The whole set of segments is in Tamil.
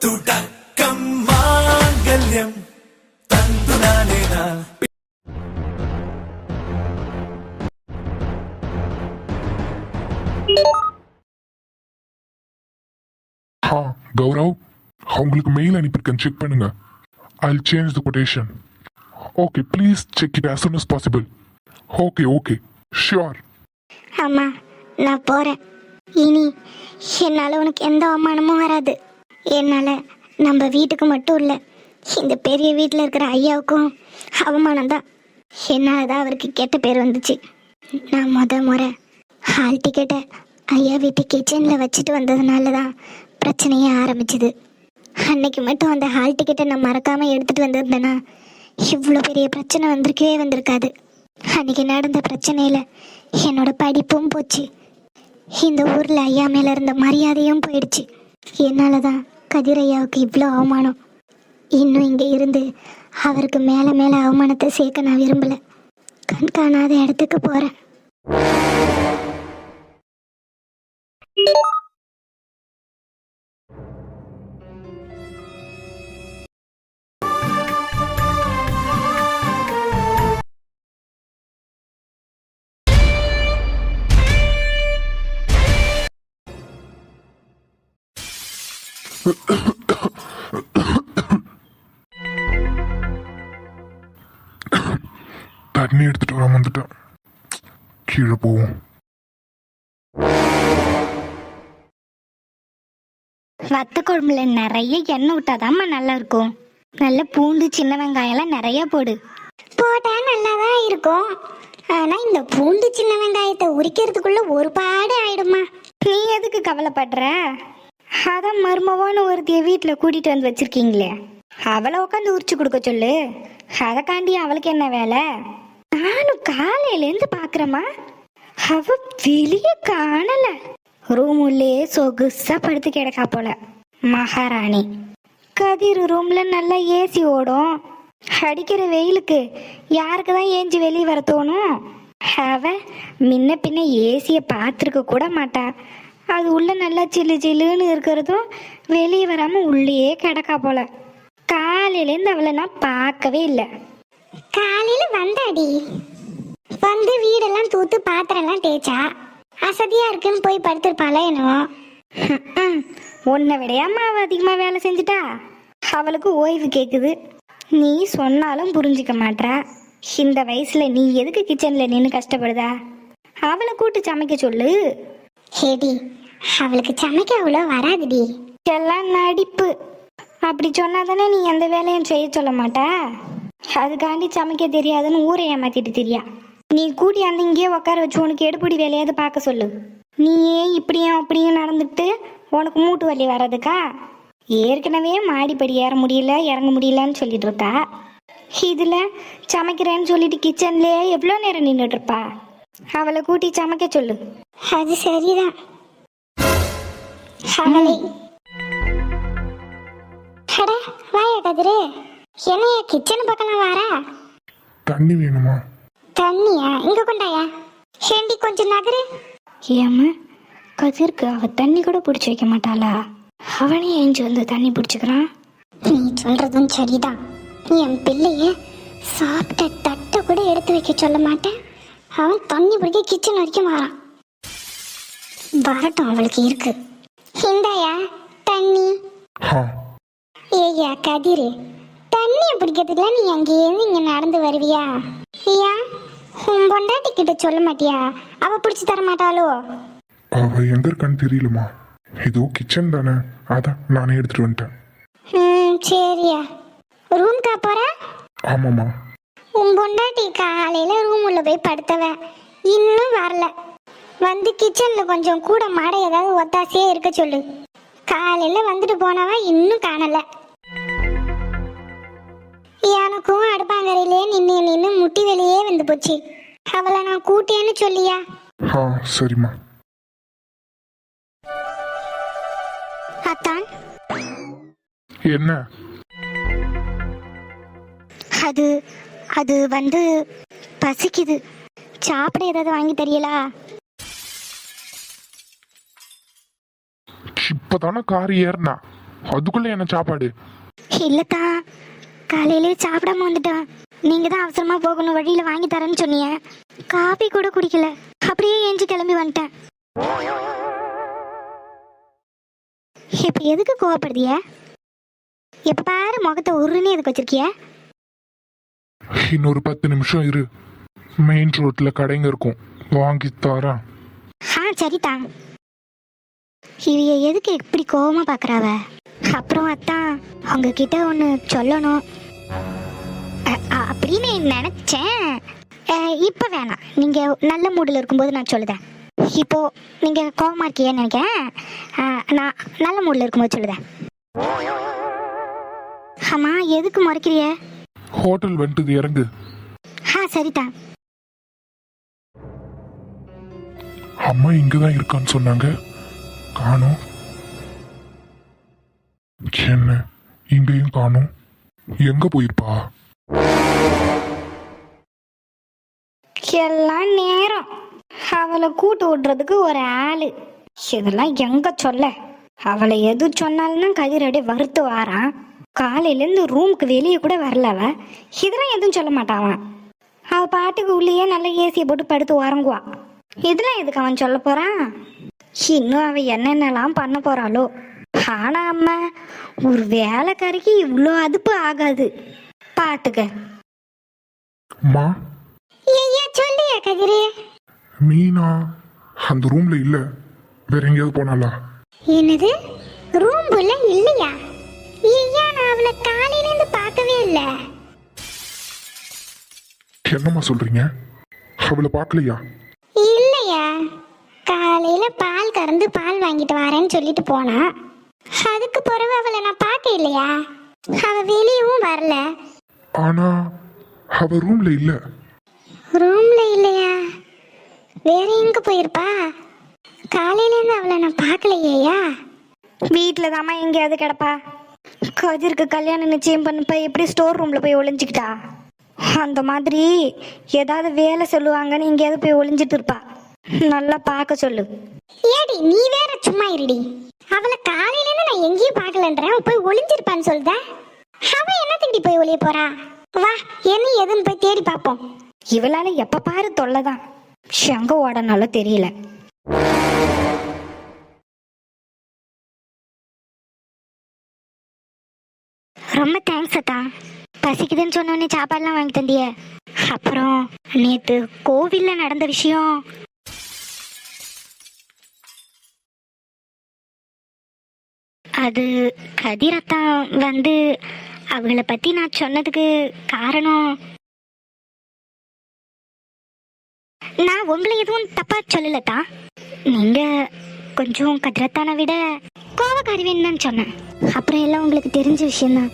തുടക്കം മാംഗല്യം തന്തുനാനേന கௌரவ், உங்களுக்கு மெயில் அனுப்பியிருக்கேன், செக் பண்ணுங்க. I'll change the quotation. Okay, please check it as soon as possible. Okay, sure. அம்மா, நான் போகிறேன். இனி என்னால் உனக்கு எந்த அவமானமும் வராது. என்னால் நம்ம வீட்டுக்கு மட்டும் இல்லை, இந்த பெரிய வீட்டில் இருக்கிற ஐயாவுக்கும் அவமானம் தான். என்னால் தான் அவருக்கு கெட்ட பேர் வந்துச்சு. நான் முறை ஹால் டிக்கெட்டை ஐயா வீட்டு கிச்சனில் வச்சுட்டு வந்ததுனால தான் பிரச்சனையே ஆரம்பிச்சுது. அன்னைக்கு மட்டும் அந்த ஹால் டிக்கெட்டை நான் மறக்காமல் எடுத்துகிட்டு வந்திருந்தேன்னா இவ்வளோ பெரிய பிரச்சனை வந்திருக்காது. அன்னைக்கு நடந்த பிரச்சனையில் என்னோட படிப்பும் போச்சு, இந்த ஊரில் ஐயா மேலே இருந்த மரியாதையும் போயிடுச்சு. என்னால் தான் கதிர் ஐயாவுக்கு இவ்வளோ அவமானம். இன்னும் இங்கே இருந்து அவருக்கு மேலே மேலே அவமானத்தை சேர்க்க நான் விரும்பலை. கண் காணாத இடத்துக்கு போகிறேன். தண்ணி எடுத்துட்டு வர வந்துட்டேன், கீழே போவோம். வத்த குழம்புல நிறைய எண்ணெய் விட்டாதாம்மா நல்லா இருக்கும். நல்ல பூண்டு சின்ன வெங்காயம்லாம் நிறைய போட்டா நல்லா தான் இருக்கும். ஆனால் இந்த பூண்டு சின்ன வெங்காயத்தை உரிக்கிறதுக்குள்ள ஒரு பாடு ஆயிடுமா. நீ எதுக்கு கவலைப்படுற? அதான் மருமவான்னு ஒருத்தைய வீட்டில் கூட்டிகிட்டு வந்து வச்சிருக்கீங்களே, அவளை உட்காந்து உரிச்சு கொடுக்க சொல்லு. அதைக்காண்டி அவளுக்கு என்ன வேலை? நானும் காலையிலேருந்து பார்க்குறேம்மா, அவ வெளியே காணலை. ரூம் உள்ளே சொகுசா படுத்து கிடக்கா போல மகாராணி. கதிர் ரூம்ல நல்லா ஏசி ஓடும். அடிக்கிற வெயிலுக்கு யாருக்கு தான் ஏஞ்சி வெளியே வர தோணும்? அவ முன்ன பின்ன ஏசியை பார்த்துருக்க கூட மாட்டா. அது உள்ள நல்லா சில்லு சில்லுன்னு இருக்கிறதும் வெளியே வராம உள்ளே கிடக்கா போல. காலையிலேருந்து அவளை நான் பார்க்கவே இல்லை. காலையில வந்தாடி, வந்து வீடெல்லாம் தூத்து பாத்திரம்லாம் தேய்ச்சா, அசதியா இருக்குன்னு போய் படுத்திருப்பாளே என்னவோ. உன்னை விடையாம அவ அதிகமா வேலை செஞ்சுட்டா, அவளுக்கு ஓய்வு கேக்குது. நீ சொன்னாலும் புரிஞ்சுக்க மாட்டா. இந்த வயசுல நீ எதுக்கு கிச்சன்ல நின்று கஷ்டப்படுதா? அவளை கூட்டு சமைக்க சொல்லு. ஹேடி, அவளுக்கு சமைக்க அவ்வளோ வராதுடி, எல்லாம் நடிப்பு. அப்படி சொன்னாதானே நீ எந்த வேலையும் செய்ய சொல்ல மாட்டா. அதுக்காண்டி சமைக்க தெரியாதுன்னு ஊரை ஏமாத்திட்டு தெரியா. நீ கூட்டி அந்த இங்கேயே உட்கார வச்சு உனக்கு எடுப்படி வேலையாவது பார்க்க சொல்லு. நீயே இப்படியும் அப்படியும் நடந்துட்டு உனக்கு மூட்டு வலி வர்றதுக்கா? ஏற்கனவே மாடிப்படி ஏற முடியல இறங்க முடியலன்னு சொல்லிட்டு இருக்கா. இதில் சமைக்கிறேன்னு சொல்லிட்டு கிச்சன்லேயே எவ்வளோ நேரம் நின்றுட்டு இருப்பா. அவளை கூட்டி சமைக்க சொல்லு. அது சரிதான். வாயா கதிரு, என்னைய கிச்சன் பக்கம் வாரா? தண்ணி வேணுமா? தண்ணியா? இங்க கொண்டாயா. ஹேண்டி கொஞ்சம் நகரு. ஏம்மா, கதிர்க்கு அவ தண்ணி கூட பிடிச்சி வைக்க மாட்டாளா? அவனே ஏஞ்சி வந்து தண்ணி பிடிச்சிக்கிறான். நீ சொல்றதும் சரிதான். நீ என் பிள்ளைய சாப்பிட்ட தட்டை கூட எடுத்து வைக்க சொல்ல மாட்டேன். அவன் தண்ணி பிடிக்க கிச்சன் வரைக்கும் வரான். வரட்டும், அவளுக்கு இருக்கு. இந்தாயா தண்ணி. ஏய்யா கதிரு, தண்ணியை பிடிக்கிறதுக்குலாம் நீ அங்கேயிருந்து இங்க நடந்து வருவியா? ஏன் உன் பொண்டாட்டி கிட்ட சொல்ல மாட்டியா? அவ பிடிச்சி தர மாட்டாளோ? அவ எங்க இருக்கான்னு தெரியலமா. இதோ கிச்சன் தானே, அதான் நானே எடுத்துட்டு வந்துட்டேன். சரியா. ரூம்க்கா போற? ஆமாம்மா. உன் பொண்டாட்டி காலையில ரூம் உள்ள போய் படுத்தவ இன்னும் வரல. வந்து கிச்சன்ல கொஞ்சம் கூட மாட ஏதாவது ஒத்தாசையே இருக்க சொல்லு. காலையில வந்துட்டு போனவ இன்னும் காணல. எனக்கும் அடுப்பாங்கரையிலே நின்று முட்டி வெளியே வந்து போச்சு. அவளை நான் கூட்டேன்னு சொல்லியா? சரிம்மா. அத்தான், என்ன? அது வந்து பசிக்குது. சாப்பிட ஏதாவது வாங்கி தெரியலா? இப்பதானே கார் ஏறினா, அதுக்குள்ள என்ன சாப்பாடு? இல்லத்தா, காலையிலே சாப்பிடாம வந்துட்டான். நீங்க தான் அவசரமா போகணும், வழியில வாங்கி தரேன்னு சொன்னீங்க. காபி கூட குடிக்கல, அப்படியே ஏஞ்சி கிளம்பி வந்துட்டேன். இப்ப எதுக்கு கோவப்படுதிய? எப்ப பாரு முகத்தை உருன்னு எதுக்கு வச்சிருக்கிய? இன்னொரு 10 நிமிஷம் இரு, மெயின் ரோட்ல கடைங்க இருக்கும், வாங்கி தரேன். சரிதா. இவைய எதுக்கு எப்படி கோவமா பாக்குறாவ? அப்புறம் அத்தான் அவங்க கிட்ட ஒன்று சொல்லணும் அப்படின்னு நினைச்சேன். இப்போ வேணாம், நீங்க நல்ல மூடில் இருக்கும்போது நான் சொல்லுதேன். இப்போ நீங்க கோவமா இருக்கீங்கன்னு நினைக்கிறேன். நான் நல்ல மூடில் இருக்கும்போது சொல்லுதேன். ஆமா, எதுக்கு முறைக்கிறிய? ஹோட்டல் வந்துட்டு இறங்கு. சரிதா. அம்மா இங்கதான் இருக்கான்னு சொன்னாங்க, காணோம். என்ன இங்கேயும் காணோம், எங்க போயிருப்பா? எல்லாம் நேரம் அவளை கூட்டு விடுறதுக்கு ஒரு ஆளு. இதெல்லாம் எங்க சொல்ல? அவளை எது சொன்னாலும் கதிரடி வறுத்து வாரான். காலையிலேருந்து ரூமுக்கு வெளியே கூட வரல அவ. இதெல்லாம் எதுவும் சொல்ல மாட்டான். அவ பாட்டுக்கு உள்ளேயே நல்ல ஏசியை போட்டு படுத்து உறங்குவா. இதெல்லாம் எதுக்கு அவன் சொல்ல போறான்? இன்னும் அவ என்னென்னலாம் பண்ண போறாளோ. ஆனா அம்மா, ஒரு வேலைக்காரிக்கு இவ்வளோ அதுப்பு ஆகாது பாத்துக்க. அம்மா, சொல்லியா கதிரே? மீனா அந்த ரூம்ல இல்ல, வேற எங்கேயாவது போனாலா? என்னது, ரூம்ல இல்லையா? ஐயா, நான் அவளை காலையில இருந்து பார்க்கவே இல்ல. என்னம்மா சொல்றீங்க? அவளை பார்க்கலையா? இல்லையா, காலையில பால் கறந்து பால் வாங்கிட்டு வரேன்னு சொல்லிட்டு போனா. அதுக்கு பிறகு அவளை நான் பார்க்க இல்லையா. அவ வெளியவும் வரல. ஆனா அவ ரூம்ல இல்ல. ரூம்ல இல்லையா? வேற எங்க போயிருப்பா? காலையில இருந்து அவளை நான் பார்க்கலையா. வீட்டுல தாமா எங்கேயாவது கிடப்பா. கதிருக்கு கல்யாணம் நிச்சயம் பண்ணப்ப எப்படி ஸ்டோர் ரூம்ல போய் ஒளிஞ்சுக்கிட்டா? அந்த மாதிரி ஏதாவது வேலை சொல்லுவாங்கன்னு எங்கேயாவது போய் ஒளிஞ்சிட்டு இருப்பா. நல்லா பார்க்க சொல்லு. ஏடி நீ வேற சும்மா இருடி. அவளை காலையில இருந்து நான் எங்கேயும் பார்க்கலன்றேன், போய் ஒளிஞ்சிருப்பான்னு சொல்லுத. அவ என்னத்துக்கு போய் ஒளிய போறா? வா, என்ன எதுன்னு போய் தேடி பார்ப்போம். இவளால எப்ப பாரு தொல்லைதான். எங்க ஓடனாலும் தெரியல. ரொம்ப தேங்க்ஸ் அத்தா. பசிக்குதுன்னு சொன்னோடனே சாப்பாடுலாம் வாங்கி தந்திய. அப்புறம் நேத்து கோவில்ல நடந்த விஷயம். அது கதிரத்தான் வந்து அவங்கள பத்தி நான் சொன்னதுக்கு காரணம், நான் உங்களை எதுவும் தப்பா சொல்லலத்தா. நீங்க கொஞ்சம் கதிரத்தானை விட கோவக்காரிவேன்னு தான் சொன்னேன். அப்புறம் எல்லாம் உங்களுக்கு தெரிஞ்ச விஷயம்தான்.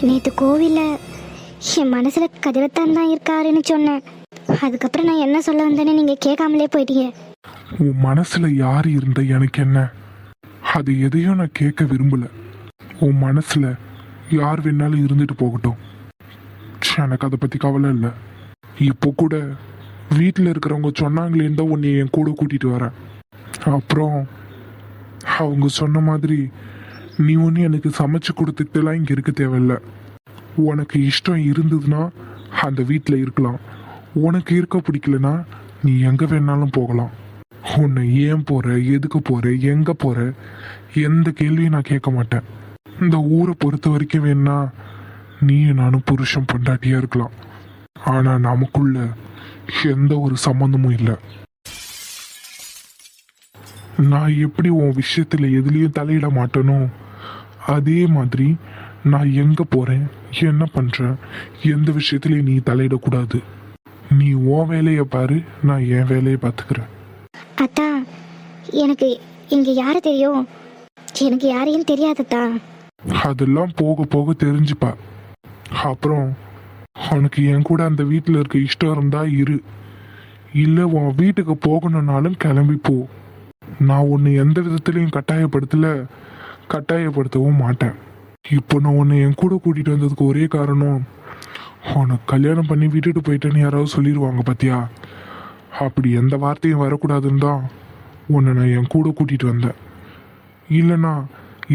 நேற்று கோவிலில் என் மனசுல கதிரத்தான் தான் இருக்காருன்னு சொன்னேன். அதுக்கப்புறம் நான் என்ன சொல்ல வந்தேன்னு நீங்க கேட்காமலே போயிட்டீங்க. உன் மனசுல யார் இருந்த எனக்கு என்ன? அது எதையும் நான் கேட்க விரும்பல. உன் மனசுல யார் வேணாலும் இருந்துட்டு போகட்டும், எனக்கு அதை பத்தி கவலை இல்லை. இப்போ கூட வீட்டில் இருக்கிறவங்க சொன்னாங்களேன்னு தான் உன்னை என் கூட கூட்டிட்டு வரேன். அப்புறம் அவங்க சொன்ன மாதிரி நீ ஒன்று எனக்கு சமைச்சு கொடுத்துட்டுலாம் இங்கே இருக்க தேவையில்ல. உனக்கு இஷ்டம் இருந்ததுன்னா அந்த வீட்டில் இருக்கலாம். உனக்கு இருக்க பிடிக்கலனா நீ எங்கே வேணாலும் போகலாம். உன்னை ஏன் போகிற, எதுக்கு போகிற, எங்கே போகிற, எந்த கேள்வியும் நான் கேட்க மாட்டேன். இந்த ஊரை பொறுத்த வரைக்கும் வேணா நீ நானும் புருஷன் பொண்டாட்டியாக இருக்கலாம். ஆனால் நமக்குள்ள எந்த ஒரு சம்மந்தமும் இல்லை. நான் எப்படி உன் விஷயத்தில் எதுலேயும் தலையிட மாட்டேனோ அதே மாதிரி நான் எங்கே போகிறேன், என்ன பண்ணுறேன், எந்த விஷயத்துலையும் நீ தலையிடக்கூடாது. நீ உன் வேலையை பாரு, நான் என் வேலையை பார்த்துக்கிறேன். அத்தா, எனக்கு இங்கே யாரை தெரியும்? எனக்கு யாரையும் தெரியாதத்தா. அதெல்லாம் போக போக தெரிஞ்சுப்பா. அப்புறம் உனக்கு என் கூட அந்த வீட்டில் இருக்க இஷ்டம் இருந்தா இரு, இல்லை உன் வீட்டுக்கு போகணுன்னாலும் கிளம்பி போ. நான் உன்னை எந்த விதத்துலையும் கட்டாயப்படுத்தவும் மாட்டேன். இப்போ நான் உன்னை என் கூட கூட்டிகிட்டு வந்ததுக்கு ஒரே காரணம், உனக்கு கல்யாணம் பண்ணி விட்டுட்டு போயிட்டேன்னு யாராவது சொல்லிடுவாங்க பார்த்தியா, அப்படி எந்த வார்த்தையும் வரக்கூடாதுன்னு தான் உன்னை நான் என் கூட கூட்டிகிட்டு வந்தேன். இல்லைனா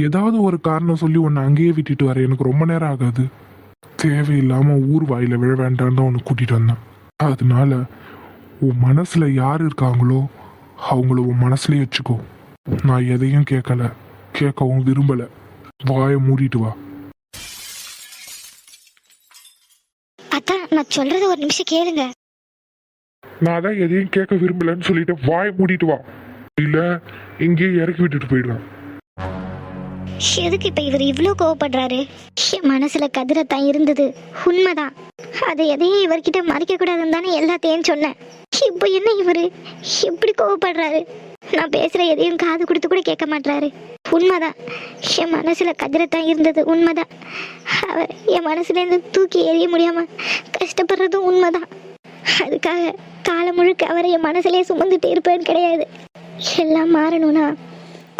ஏதாவது ஒரு காரணம் சொல்லி உன்னை அங்கேயே விட்டுட்டு வர எனக்கு ரொம்ப நேரம் ஆகாது. தேவையில்லாம ஊர் வாயில விழ வேண்டாம் தான் உன்னை கூட்டிட்டு வந்தேன். அதனால உன் மனசுல யார் இருக்காங்களோ அவங்கள உன் மனசுலயே வச்சுக்கோ. நான் எதையும் கேட்கவும் விரும்பல. வாயை மூடிட்டு வா. அதான் நான் சொல்றது ஒரு நிமிஷம் கேளுங்க. நான் தான் எதையும் கேட்க விரும்பலன்னு சொல்லிட்டு வாயை மூடிட்டு வா, இல்ல இங்கேயே இறக்கி விட்டுட்டு போயிடுவேன். எதுக்கு இப்ப இவர் இவ்வளோ கோவப்படுறாரு? என் மனசுல கதிரத்தான் இருந்தது, உண்மைதான். அதை எதையும் இவர்கிட்ட மறைக்க கூடாதுன்னு தானே எல்லாத்தையும் சொன்னேன். இப்போ என்ன இவரு இப்படி கோவப்படுறாரு? நான் பேசுற எதையும் காது கொடுத்து கூட கேட்க மாட்டாரு. உண்மைதான், என் மனசுல கதிரத்தான் இருந்தது, உண்மைதான். அவர் என் மனசுல இருந்து தூக்கி எறிய முடியாம கஷ்டப்படுறதும் உண்மைதான். அதுக்காக காலம் முழுக்க அவரை என் மனசுலயே சுமந்துட்டு இருப்பேன்னு கிடையாது. எல்லாம் மாறணும்னா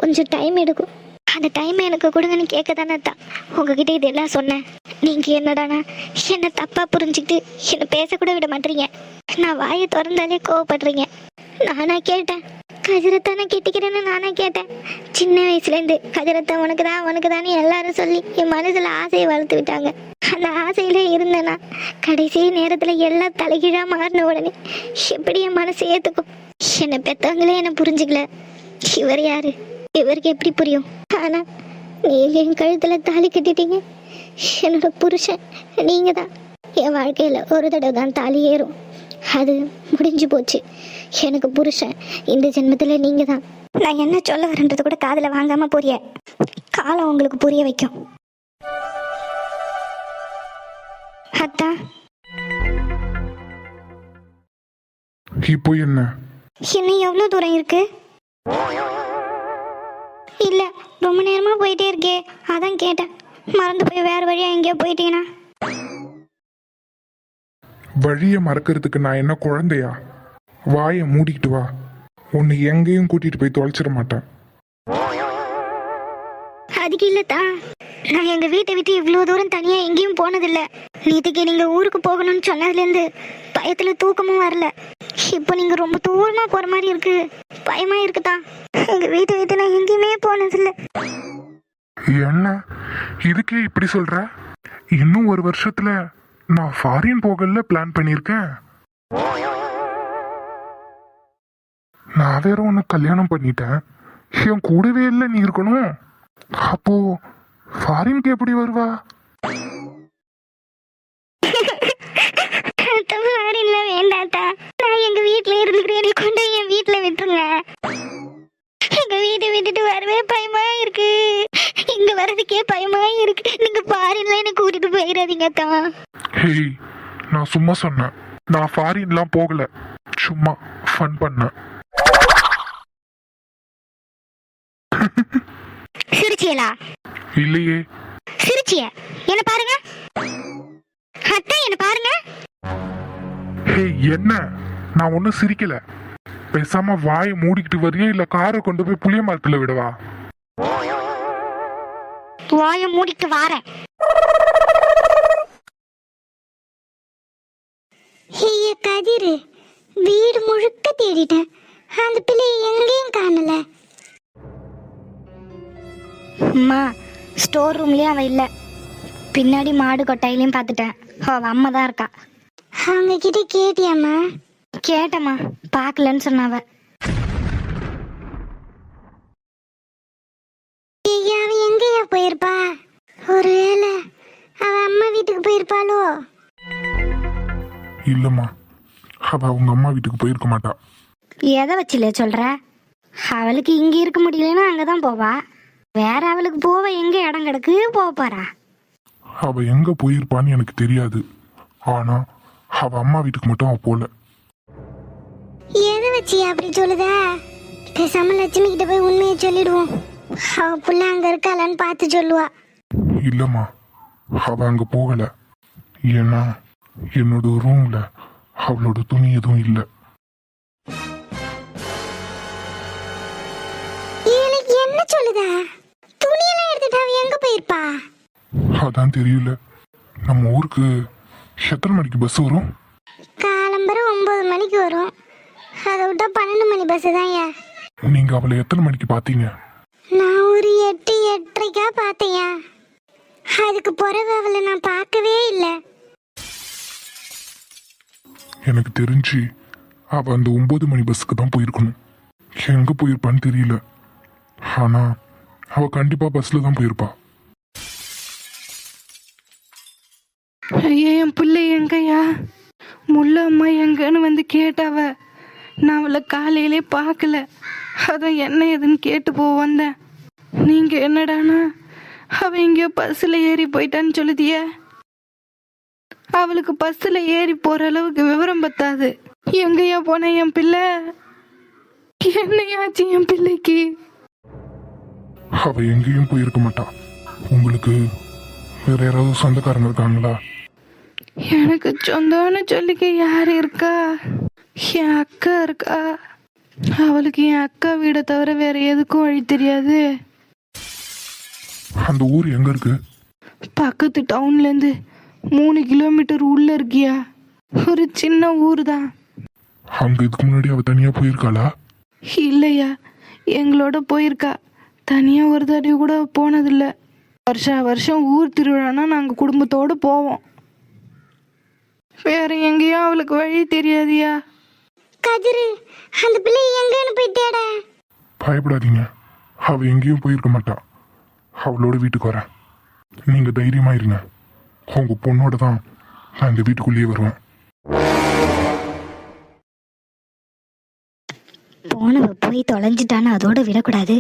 கொஞ்சம் டைம் எடுக்கும். அந்த டைம் எனக்கு கொடுங்கன்னு கேட்க தானே தான் உங்ககிட்ட இதெல்லாம் சொன்னேன். நீங்க என்னடானா என்னை தப்பா புரிஞ்சுக்கிட்டு என்னை பேசக்கூட விட மாட்டீங்க. நான் வாயை திறந்தாலே கோவப்படுறீங்க. நானா கேட்டேன், கதிரத்தானே கெட்டிக்கிறேன்னு நானா கேட்டேன். சின்ன வயசுலேருந்து கதிரத்தை உனக்கு தானே எல்லாரும் சொல்லி என் மனசுல ஆசையை வளர்த்து விட்டாங்க. அந்த ஆசையிலே இருந்தேன்னா கடைசி நேரத்துல எல்லாம் தலைகீழா மாறின உடனே எப்படி என் மனசு ஏத்துக்கும்? என்னை பெத்தவங்களே என்னை புரிஞ்சுக்கல. இவர் யாரு? இவருக்கு எப்படி புரியும்? ஆனா நீங்க என் கழுத்துல தாலி கட்டிட்டீங்க. என்னோட புருஷன் நீங்க தான். என் வாழ்க்கையில ஒரு தடவை தான் தாலி ஏறும், அது முடிஞ்சு போச்சு. எனக்கு புருஷன் இந்த ஜென்மத்துல நீங்க தான். நான் என்ன சொல்ல வரேன்றது கூட காதுல வாங்காம புரிய காலம் உங்களுக்கு புரிய வைக்கும். அத்தா இப்போ என்ன இன்னும் எவ்வளவு தூரம் இருக்கு? இல்ல ரொம்ப நேரமா போயிட்டே இருக்கே, அதான் கேட்டேன். மறந்து போய் வேற வழியா எங்கேயோ போயிட்டீங்கன்னா? வழியை மறக்கிறதுக்கு நான் என்ன குழந்தையா? வாயை மூடிக்கிட்டு வா. உன்னை எங்கேயும் கூட்டிட்டு போய் தொலைச்சிட மாட்டேன். அதுக்கு இல்லத்தா, நான் எங்க வீட்டை விட்டு இவ்வளவு தூரம் தனியா எங்கேயும் போனதில்லை. நேற்றுக்கு நீங்க ஊருக்கு போகணும்னு சொன்னதுலேருந்து பயத்துல தூக்கமும் வரல. இப்போ நீங்க ரொம்ப தூரமா போற மாதிரி இருக்கு, பயமா இருக்குதா. எங்க வீட்டை விட்டு நான் எங்கேயுமே போனதில்லை. என்ன இதுக்கே இப்படி சொல்ற? இன்னும் ஒரு வருஷத்துல நான் ஃபாரின் போகல பிளான் பண்ணியிருக்கேன். நான் வேற உன்னை கல்யாணம் பண்ணிட்டேன், என் கூடவே இல்லை நீ இருக்கணும். அப்போ ஃபாரின்க்கு எப்படி வருவா? வேண்டாத்தா, நான் எங்க வீட்டுல இருந்துக்கிறேன். கொண்டு என் வீட்டுல விட்டுருங்க. எங்க வீட்டை விட்டுட்டு வரவே பயமா இருக்கு. இங்க வர்றதுக்கே பயமா இருக்கு. நீங்க ஃபாரின்ல என்ன கூட்டிட்டு போயிடாதீங்க தான். ஹேய், நான் சும்மா சொன்னேன். நான் ஃபாரின்லாம் போகல, சும்மா ஃபன் பண்ணேன். சிரிச்சியலா? இல்லையே. சிரிச்சிய என்ன பாருங்க அத்தா, என்ன பாருங்க. ஹேய், என்ன? நான் ஒன்னும் சிரிக்கல. பேசாம வாயை மூடிக்கிட்டு வரியா இல்ல காரை கொண்டு போய் புளிய மரத்துல விடவா? வாயை மூடிட்டு வாரேன். கதிரு, வீடு முழுக்க தேடிட்டேன், அந்த பிள்ளை எங்கேயும் காணல. அம்மா, ஸ்டோர் ரூம்லயும் அவ இல்ல. பின்னாடி மாடு கொட்டாயிலையும் பார்த்துட்டேன், அவ அம்மா தான் இருக்கா. அவங்க கிட்ட கேட்டியாம்மா? கேட்டம்மா, பார்க்கலன்னு சொன்னாவ. அவ எங்கேயா போயிருப்பா? ஒருவேளை அவ அம்மா வீட்டுக்கு போயிருப்பாளோ? இல்லம்மா, அவ அவங்க அம்மா வீட்டுக்கு போயிருக்க மாட்டா. எதை வச்சுல சொல்ற? அவளுக்கு இங்க இருக்க முடியலன்னா அங்கதான் போவா. வேற அவளுக்கு போவ எங்க இடம் கிடக்கு போக போறா? அவ எங்க போயிருப்பான்னு எனக்கு தெரியாது, ஆனா அவ அம்மா வீட்டுக்கு மட்டும் அவ போல. எதை வச்சு அப்படி சொல்லுத? பேசாம லட்சுமி கிட்ட போய் உண்மையை சொல்லிடுவோம். அவ புள்ள அங்க இருக்காளான்னு பார்த்து சொல்லுவா. இல்லம்மா, அவ அங்க போகல. ஏன்னா என்னோட ரூம்ல அவளோட துணி எதுவும் இல்லை. என்ன சொல்லுத? துணியெல்லாம் எடுத்துட்டு அவ எங்க போயிருப்பா? அதான் தெரியல. நம்ம ஊருக்கு எத்தனை மணிக்கு பஸ் வரும்? காலம்பர 9 மணிக்கு வரும். அதை விட்டா 12 மணி பஸ் தான். நீங்க அவளை எத்தனை மணிக்கு பாத்தீங்க? நான் ஒரு 8:30 பார்த்தேயா. அதுக்கு பிறகு அவளை நான் பார்க்கவே இல்லை. எனக்கு தெரிஞ்சு அவ அந்த 9 மணி பஸ்ஸுக்கு தான் போயிருக்கணும். எங்க போயிருப்பான்னு தெரியல. ஆனா அவ கண்டிப்பா பஸ்ல தான் போயிருப்பா. ஐயா, என் பிள்ளை எங்கய்யா? முல்லை அம்மா எங்கன்னு வந்து கேட்டாவ. நான் அவளை காலையிலே பார்க்கல. அதான் என்ன ஏதுன்னு கேட்டு வந்தேன். நீங்க என்னடானா அவ எங்கேயோ பஸ்ஸில் ஏறி போயிட்டான்னு சொல்லுதிய. அவளுக்கு பஸ்ஸில் ஏறி போற அளவுக்கு விவரம் பத்தாது. எங்கய்யா போன என் பிள்ளை? என்னையாச்சு என் பிள்ளைக்கு? அவ எங்கேயும் போயிருக்க மாட்டா. உங்களுக்கு வேற யாராவது சொந்தக்காரங்க இருக்காங்களா? எனக்கு சொந்தம்னு சொல்லிக்க யார் இருக்கா? என் அக்கா இருக்கா. அவளுக்கு என் அக்கா வீடை தவிர வேற எதுக்கும் வழி தெரியாது. அந்த ஊர் எங்க இருக்கு? பக்கத்து டவுன்லேருந்து 3 கிலோமீட்டர் உள்ள இருக்கியா. ஒரு சின்ன ஊர் தான். அங்க இதுக்கு முன்னாடி அவ தனியா போயிருக்காளா? இல்லையா, எங்களோட போயிருக்கா. தனியாக ஒரு தடவை கூட போனதில்ல. வருஷம் ஊர் திருவிழானா நாங்கள் குடும்பத்தோடு போவோம். வேற எங்கேயும் அவளுக்கு வழி தெரியாதியா. கதிரு, அந்த பிள்ளை எங்கன்னு போயிட்டேடா. பயப்படாதீங்க, அவ எங்கேயும் போயிருக்க மாட்டா. அவளோட வீட்டுக்கு வரேன். நீங்க தைரியமா இருங்க. உங்க பொண்ணோட தான் நான் இந்த வீட்டுக்குள்ளேயே வருவேன். போனவ போய் தொலைஞ்சிட்டான்னு அதோட விடக்கூடாது.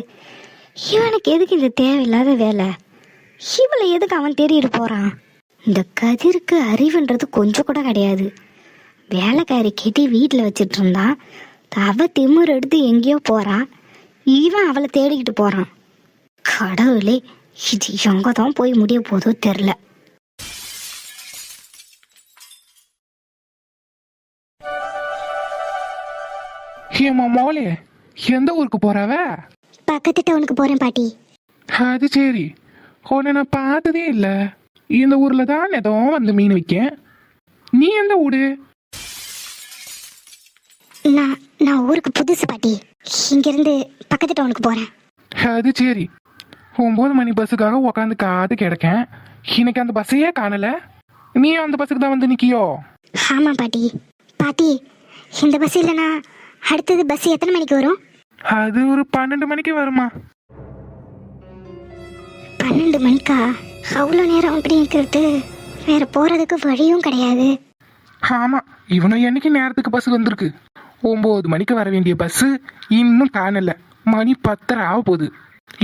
இவனுக்கு எதுக்கு இந்த தேவையில்லாத வேலை? இவளை எதுக்கு அவன் தேடிட்டு போறான்? இந்த கதிருக்கு அறிவுன்றது கொஞ்சம் கூட கிடையாது. வேலைக்காரி கெட்டி வீட்டில் வச்சிட்டு இருந்தான். அவ திமிர் எடுத்து எங்கேயோ போறான். இவன் அவளை தேடிக்கிட்டு போறான். கடவுளே, இது எங்க தான் போய் முடிய போதோ தெரில. ஏமா மோளே, எந்த ஊருக்கு போறாவ? பக்கத்து டவுனுக்கு போறேன் பாட்டி. அது சரி, உன்னை நான் பார்த்ததே இல்லை. இந்த ஊர்ல தான் ஏதோ வந்து மீன் விற்க. நீ எந்த ஊரு? நான் ஊருக்கு புதுசு பாட்டி. இங்கிருந்து பக்கத்து டவுனுக்கு போறேன். அது சரி, 9 மணி பஸ்ஸுக்காக உக்காந்து காத்து கிடக்கேன். இன்னைக்கு அந்த பஸ்ஸையே காணல. நீ அந்த பஸ்ஸுக்கு தான் வந்து நிக்கியோ? ஆமா பாட்டி. பாட்டி, இந்த பஸ் இல்லைனா அடுத்தது பஸ் எத்தனை மணிக்கு வரும்? அது ஒரு 12 மணிக்கு வருமா? 12 மணிக்கா? அவ்வளோ நேரம் அப்படி இருக்கிறது. வேற போறதுக்கு வழியும் கிடையாது. ஆமா, இவனும் என்னைக்கு நேரத்துக்கு பஸ் வந்திருக்கு. 9 மணிக்கு வர வேண்டிய பஸ் இன்னும் காணல. மணி 10:30 ஆக போகுது.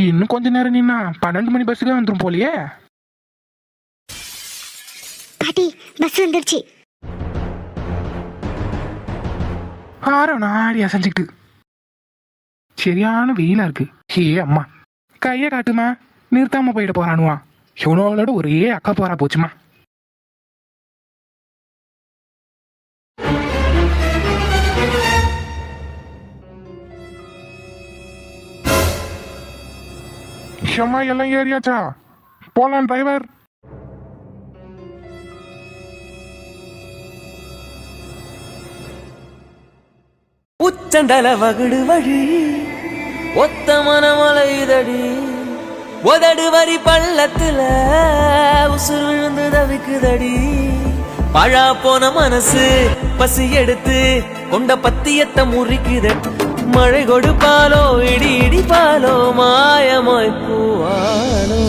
இன்னும் கொஞ்ச நேரம் நின்னா 12 மணி பஸ்ஸுக்கே வந்துடும் போலியே. பாட்டி, பஸ் வந்துருச்சு. ஆரோ நாடி அசைஞ்சிக்கிட்டு. சரியான வெயிலா இருக்கு. ஏ அம்மா, கைய காட்டுமா, நிறுத்தாம போயிட போறானுவா. இவனோட ஒரே அக்கா போறா போச்சுமா. ஷம்மா, எல்லாம் ஏறியாச்சா? போலாம் டிரைவர். உச்சந்தல வகுடு வழி ஒத்த மனமலைதடி உதடு வரி பள்ளத்துல உசுர் விழுந்து தவிக்குதடி. பழா போன மனசு பசி எடுத்து கொண்ட பத்தியத்தை முறிக்குது. மழை கொடுப்பாலோ இடி இடிப்பாலோ மாயமாய் பூவாலோ.